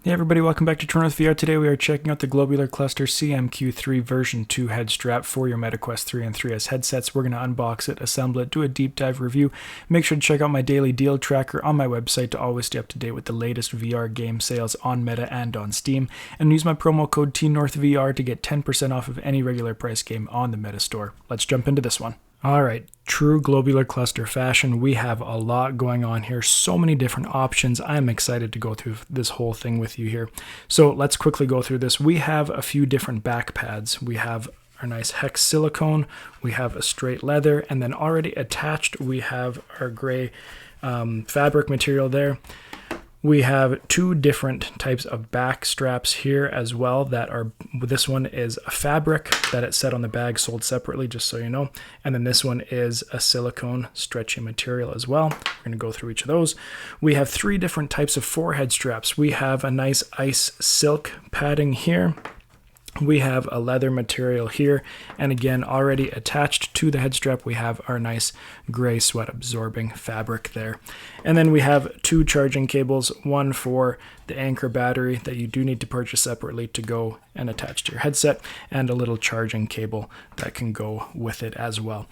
Hey everybody, welcome back to Turn with VR. Today we are checking out the Globular Cluster CMQ3 version 2 head strap for your MetaQuest 3 and 3S headsets. We're going to unbox it, assemble it, do a deep dive review. Make sure to check out my daily deal tracker on my website to always stay up to date with the latest VR game sales on Meta and on Steam. And use my promo code TNorthVR to get 10% off of any regular price game on the Meta store. Let's jump into this one. Alright, true globular cluster fashion, we have a lot going on here, so many different options. I'm excited to go through this whole thing with you here. So let's quickly go through this. We have a few different back pads. We have our nice hex silicone, we have a straight leather, and then already attached we have our gray fabric material there. We have two different types of back straps here as well that are, this one is a fabric that it's set on the bag, sold separately, just so you know. And then this one is a silicone stretchy material as well. We're going to go through each of those. We have three different types of forehead straps. We have a nice ice silk padding here. We have a leather material here, and again, already attached to the head strap, we have our nice gray sweat absorbing fabric there. And then we have two charging cables, one for the Anker battery that you do need to purchase separately to go and attach to your headset, and a little charging cable that can go with it as well.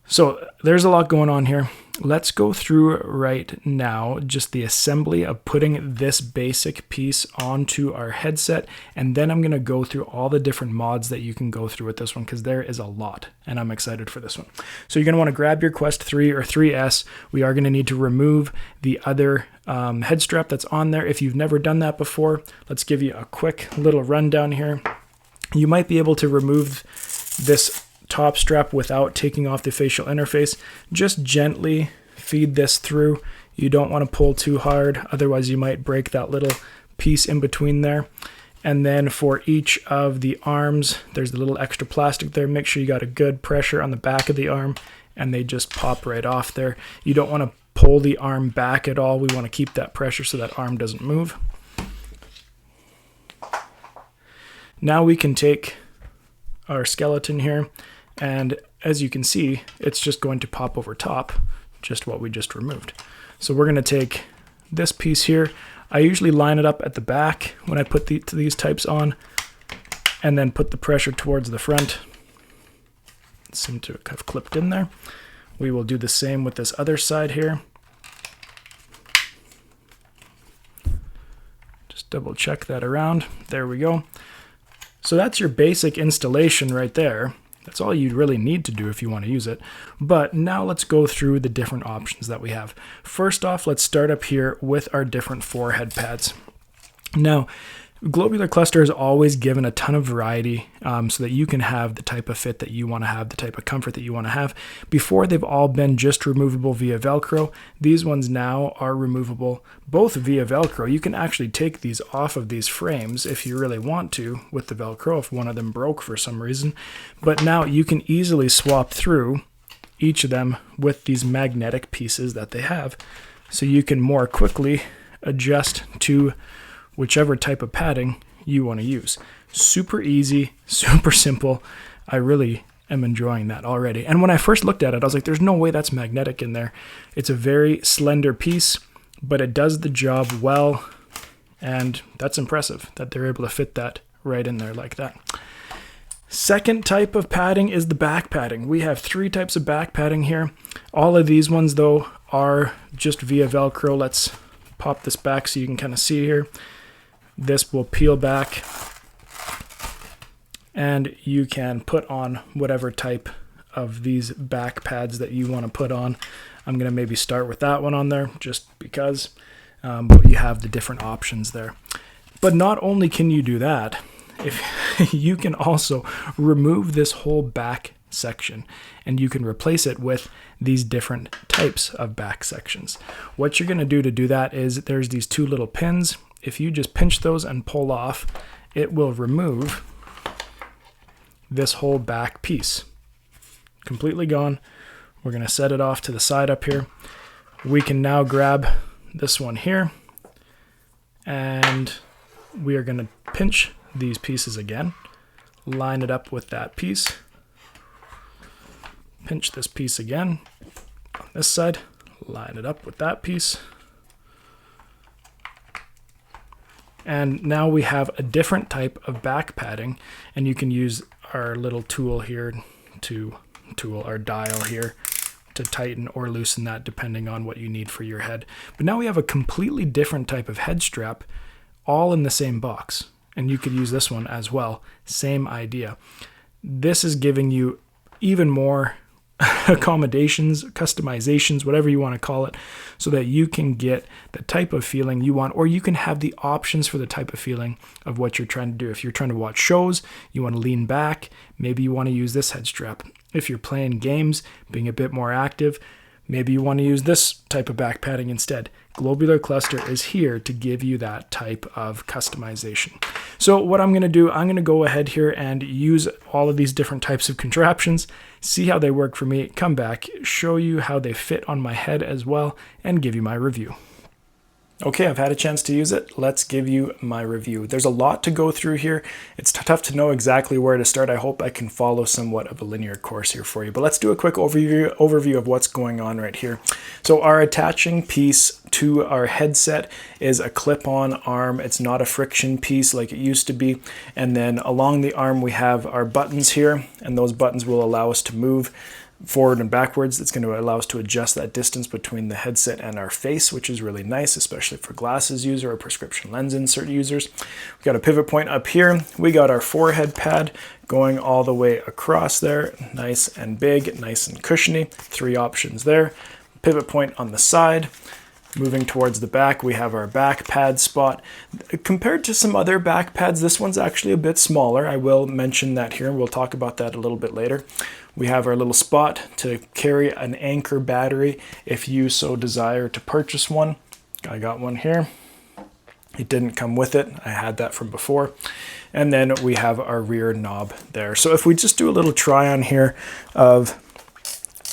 So there's a lot going on here. Let's go through right now just the assembly of putting this basic piece onto our headset, and then I'm going to go through all the different mods that you can go through with this one, because there is a lot and I'm excited for this one. So you're going to want to grab your Quest 3 or 3S. We are going to need to remove the other head strap that's on there. If you've never done that before, let's give you a quick little rundown here. You might be able to remove this top strap without taking off the facial interface. Just gently feed this through. You don't want to pull too hard, otherwise you might break that little piece in between there. And then for each of the arms, there's the little extra plastic there. Make sure you got a good pressure on the back of the arm, and they just pop right off there. You don't want to pull the arm back at all. We want to keep that pressure so that arm doesn't move. Now we can take our skeleton here, and as you can see, it's just going to pop over top, just what we just removed. So we're going to take this piece here. I usually line it up at the back when I put these types on, and then put the pressure towards the front. It seemed to have clipped in there. We will do the same with this other side here. Just double check that around. There we go. So that's your basic installation right there. That's all you really need to do if you want to use it. But now let's go through the different options that we have. First off, let's start up here with our different forehead pads. Now, Globular Cluster has always given a ton of variety so that you can have the type of fit that you want to have, the type of comfort that you want to have. Before, they've all been just removable via Velcro. These ones now are removable both via Velcro. You can actually take these off of these frames if you really want to with the Velcro, if one of them broke for some reason. But now you can easily swap through each of them with these magnetic pieces that they have. So you can more quickly adjust to whichever type of padding you want to use. Super easy, super simple. I really am enjoying that already. And when I first looked at it, I was like, there's no way that's magnetic in there. It's a very slender piece, but it does the job well. And that's impressive that they're able to fit that right in there like that. Second type of padding is the back padding. We have three types of back padding here. All of these ones, though, are just via Velcro. Let's pop this back so you can kind of see here. This will peel back, and you can put on whatever type of these back pads that you want to put on. I'm going to maybe start with that one on there just because, but you have the different options there. But not only can you do that, if you can also remove this whole back section, and you can replace it with these different types of back sections. What you're going to do that is there's these two little pins. If you just pinch those and pull off, it will remove this whole back piece. Completely gone. We're going to set it off to the side up here. We can now grab this one here, and we are going to pinch these pieces again, line it up with that piece, pinch this piece again on this side, line it up with that piece, And now we have a different type of back padding, and you can use our little tool here to our dial here to tighten or loosen that depending on what you need for your head. But now we have a completely different type of head strap all in the same box, and you could use this one as well. Same idea. This is giving you even more accommodations, customizations, whatever you want to call it, so that you can get the type of feeling you want, or you can have the options for the type of feeling of what you're trying to do. If you're trying to watch shows, you want to lean back, maybe you want to use this head strap. If you're playing games, being a bit more active, maybe you want to use this type of back padding instead. Globular Cluster is here to give you that type of customization. So what I'm going to do, I'm going to go ahead here and use all of these different types of contraptions, see how they work for me, come back, show you how they fit on my head as well, and give you my review. Okay, I've had a chance to use it. Let's give you my review. There's a lot to go through here. It's tough to know exactly where to start. I hope I can follow somewhat of a linear course here for you. But let's do a quick overview of what's going on right here. So our attaching piece to our headset is a clip-on arm. It's not a friction piece like it used to be. And then along the arm we have our buttons here, and those buttons will allow us to move forward and backwards. It's going to allow us to adjust that distance between the headset and our face, which is really nice, especially for glasses user or prescription lens insert users. We got a pivot point up here. We got our forehead pad going all the way across there. Nice and big, nice and cushiony. 3 options there. Pivot point on the side. Moving towards the back, we have our back pad spot. Compared to some other back pads, this one's actually a bit smaller. I will mention that here, and we'll talk about that a little bit later. We have our little spot to carry an Anker battery if you so desire to purchase one. I got one here. It didn't come with it. I had that from before. And then we have our rear knob there. So if we just do a little try on here of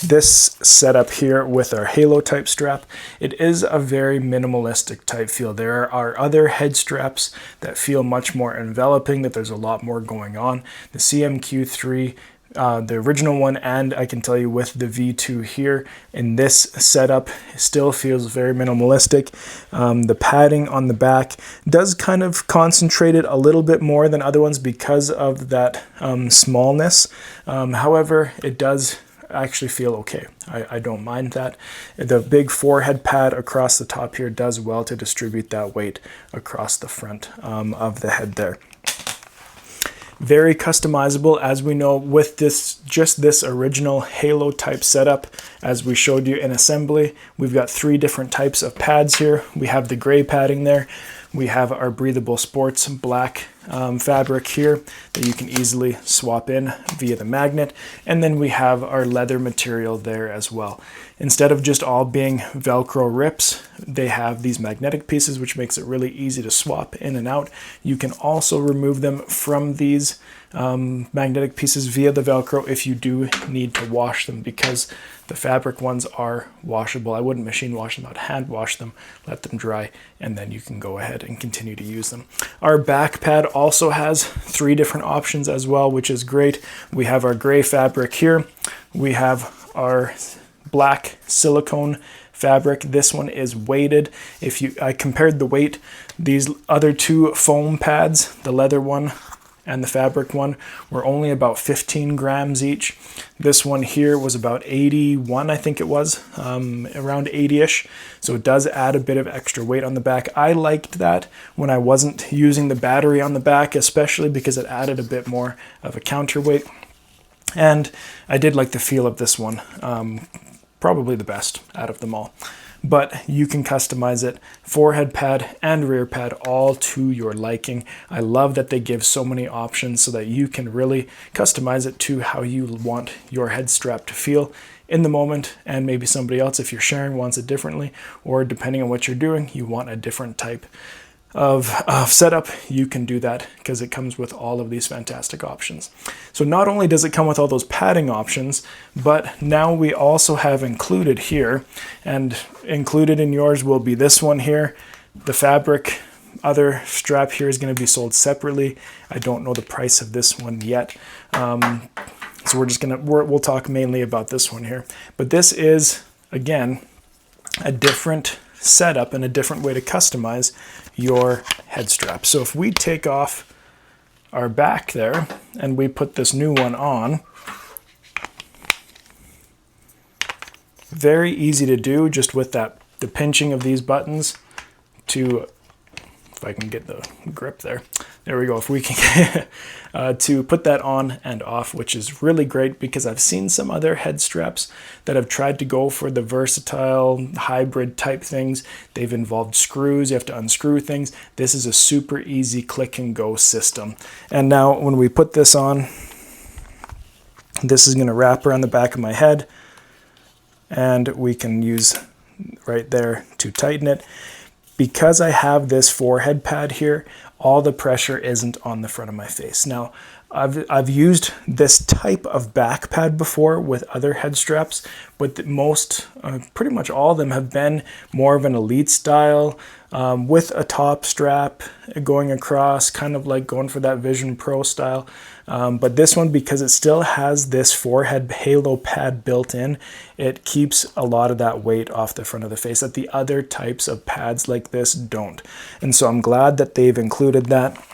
this setup here with our halo type strap, it is a very minimalistic type feel. There are other head straps that feel much more enveloping, that there's a lot more going on. The CMQ3, the original one, and I can tell you with the V2 here in this setup, still feels very minimalistic. The padding on the back does kind of concentrate it a little bit more than other ones because of that smallness. However, it does actually feel okay. I don't mind that. The big forehead pad across the top here does well to distribute that weight across the front of the head there. Very customizable, as we know, with just this original halo type setup. As we showed you in assembly, we've got 3 different types of pads here. We have the gray padding there. We have our breathable sports black fabric here that you can easily swap in via the magnet. And then we have our leather material there as well. Instead of just all being Velcro rips, they have these magnetic pieces, which makes it really easy to swap in and out. You can also remove them from these magnetic pieces via the Velcro if you do need to wash them, because the fabric ones are washable. I wouldn't machine wash them, I'd hand wash them, let them dry, and then you can go ahead and continue to use them. Our back pad also has 3 different options as well, which is great. We have our gray fabric here. We have our black silicone fabric. This one is weighted. I compared the weight, these other 2 foam pads, the leather one and the fabric one, were only about 15 grams each. This one here was about 81, I think it was, around 80-ish. So it does add a bit of extra weight on the back. I liked that when I wasn't using the battery on the back, especially because it added a bit more of a counterweight. And I did like the feel of this one, probably the best out of them all. But you can customize it, forehead pad and rear pad, all to your liking. I love that they give so many options so that you can really customize it to how you want your head strap to feel in the moment, and maybe somebody else, if you're sharing, wants it differently, or depending on what you're doing, you want a different type of setup. You can do that because it comes with all of these fantastic options. So not only does it come with all those padding options, but now we also have included here, and included in yours will be this one here. The fabric other strap here is going to be sold separately. I don't know the price of this one yet. So we'll talk mainly about this one here. But this is, again, a different setup and a different way to customize your head strap. So if we take off our back there and we put this new one on, very easy to do just with the pinching of these buttons to, if I can get the grip there. There we go. If we can get, to put that on and off, which is really great because I've seen some other head straps that have tried to go for the versatile hybrid type things. They've involved screws. You have to unscrew things. This is a super easy click and go system. And now when we put this on, this is going to wrap around the back of my head, and we can use right there to tighten it. Because I have this forehead pad here, all the pressure isn't on the front of my face. Now, I've used this type of back pad before with other head straps, but pretty much all of them have been more of an elite style, with a top strap going across, kind of like going for that Vision Pro style. But this one, because it still has this forehead halo pad built in, it keeps a lot of that weight off the front of the face that the other types of pads like this don't. And so I'm glad that they've included that.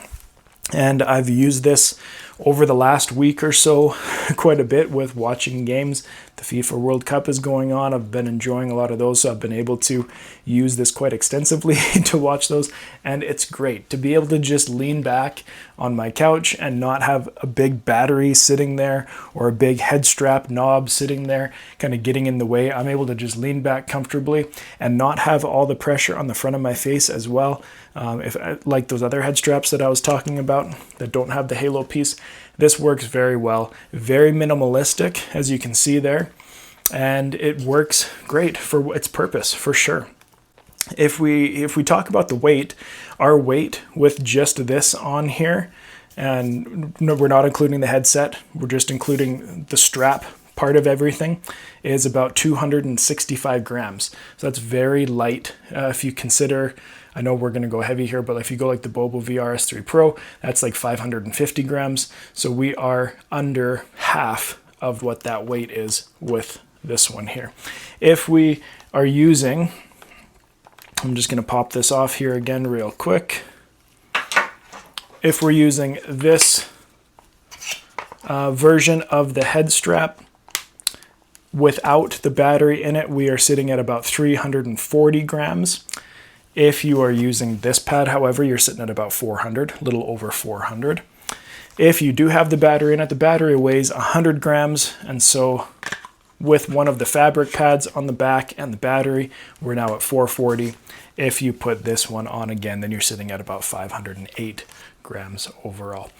And I've used this over the last week or so quite a bit with watching games. The FIFA World Cup is going on. I've been enjoying a lot of those, so I've been able to use this quite extensively to watch those, and it's great to be able to just lean back on my couch and not have a big battery sitting there or a big head strap knob sitting there kind of getting in the way. I'm able to just lean back comfortably and not have all the pressure on the front of my face as well. Like those other head straps that I was talking about that don't have the halo piece, this works very well. Very minimalistic, as you can see there, and it works great for its purpose for sure. If we talk about the weight, our weight with just this on here, and no, we're not including the headset, we're just including the strap part of everything, is about 265 grams. So that's very light. If you consider, I know we're going to go heavy here, but if you go like the Bobo VRS3 Pro, that's like 550 grams. So we are under half of what that weight is with this one here. If we are using, I'm just going to pop this off here again real quick. If we're using this version of the head strap without the battery in it, we are sitting at about 340 grams. If you are using this pad, however, you're sitting at about 400, a little over 400. If you do have the battery in it, the battery weighs 100 grams, and so with one of the fabric pads on the back and the battery, we're now at 440. If you put this one on again, then you're sitting at about 508 grams overall.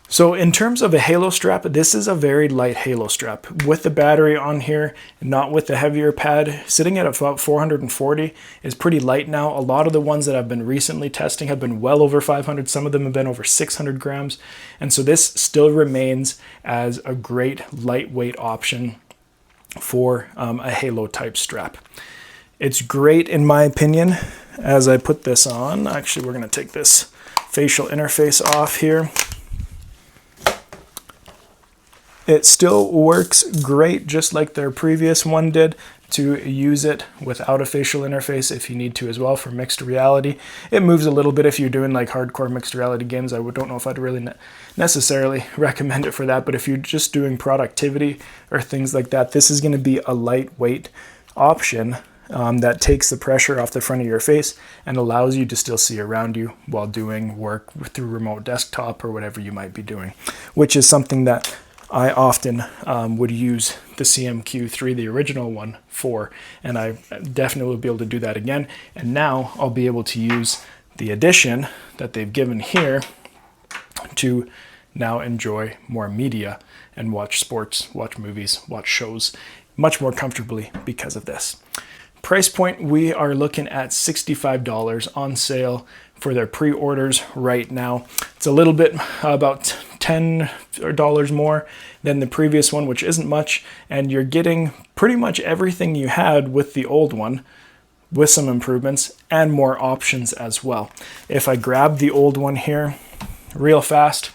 So in terms of a halo strap, this is a very light halo strap. With the battery on here, not with the heavier pad, sitting at about 440 is pretty light now. A lot of the ones that I've been recently testing have been well over 500. Some of them have been over 600 grams. And so this still remains as a great lightweight option for a halo type strap. It's great in my opinion. As I put this on, actually we're going to take this facial interface off here. It still works great, just like their previous one did, to use it without a facial interface if you need to as well for mixed reality. It moves a little bit if you're doing like hardcore mixed reality games. I don't know if I'd really necessarily recommend it for that, but if you're just doing productivity or things like that, this is going to be a lightweight option that takes the pressure off the front of your face and allows you to still see around you while doing work through remote desktop or whatever you might be doing, which is something that I often would use the CMQ3, the original one, for, and I definitely will be able to do that again. And now I'll be able to use the addition that they've given here to now enjoy more media and watch sports, watch movies, watch shows much more comfortably because of this. Price point, we are looking at $65 on sale for their pre-orders right now. It's a little bit about $10 more than the previous one, which isn't much, and you're getting pretty much everything you had with the old one with some improvements and more options as well. If I grab the old one here real fast,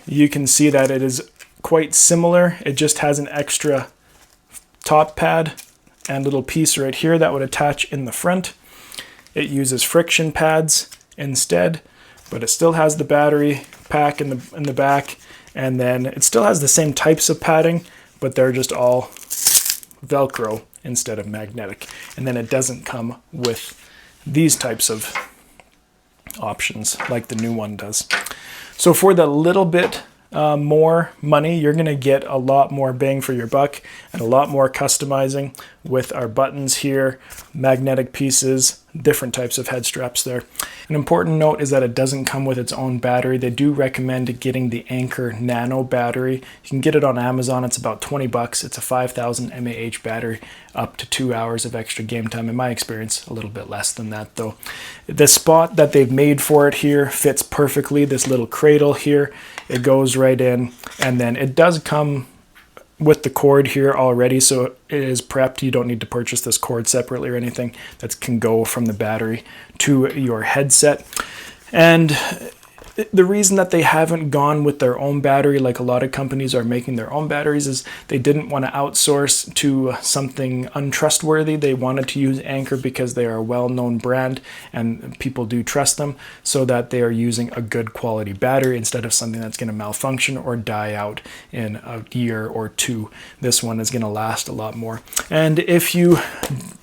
you can see that it is quite similar. It just has an extra top pad and little piece right here that would attach in the front. It uses friction pads instead, but it still has the battery pack in the back, and then it still has the same types of padding, but they're just all Velcro instead of magnetic. And then it doesn't come with these types of options like the new one does. So for the little bit more money, you're going to get a lot more bang for your buck and a lot more customizing with our buttons here, magnetic pieces, different types of head straps there. An important note is that it doesn't come with its own battery. They do recommend getting the Anker Nano battery. You can get it on Amazon. It's about 20 bucks. It's a 5,000 mAh battery, up to 2 hours of extra game time. In my experience, a little bit less than that though. The spot that they've made for it here fits perfectly. This little cradle here, it goes right in, and then it does come with the cord here already, so it is prepped. You don't need to purchase this cord separately or anything. That can go from the battery to your headset. And the reason that they haven't gone with their own battery, like a lot of companies are making their own batteries, is they didn't want to outsource to something untrustworthy. They wanted to use Anker because they are a well-known brand and people do trust them, so that they are using a good quality battery instead of something that's going to malfunction or die out in a year or two. This one is going to last a lot more. And if you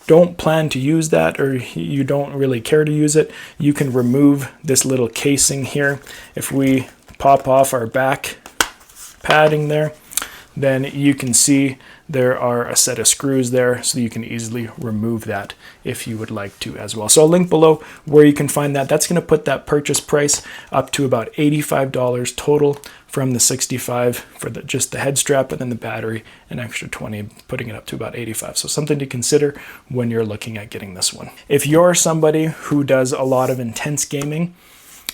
don't plan to use that, or you don't really care to use it, you can remove this little casing here. If we pop off our back padding there, then you can see there are a set of screws there, so you can easily remove that if you would like to as well. So I'll link below where you can find that. That's going to put that purchase price up to about $85 total from the $65 for just the head strap, and then the battery an extra $20, putting it up to about $85. So something to consider when you're looking at getting this one. If you're somebody who does a lot of intense gaming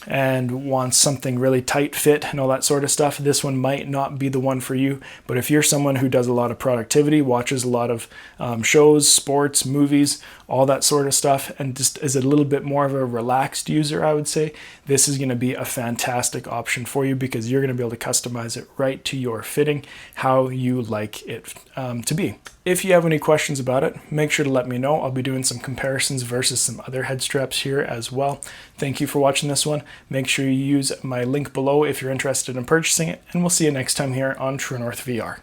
and wants something really tight fit and all that sort of stuff, this one might not be the one for you. But if you're someone who does a lot of productivity, watches a lot of shows, sports, movies, all that sort of stuff, and just is a little bit more of a relaxed user, I would say, this is going to be a fantastic option for you, because you're going to be able to customize it right to your fitting, how you like it to be. If you have any questions about it, make sure to let me know. I'll be doing some comparisons versus some other head straps here as well. Thank you for watching this one. Make sure you use my link below if you're interested in purchasing it, and we'll see you next time here on True North VR.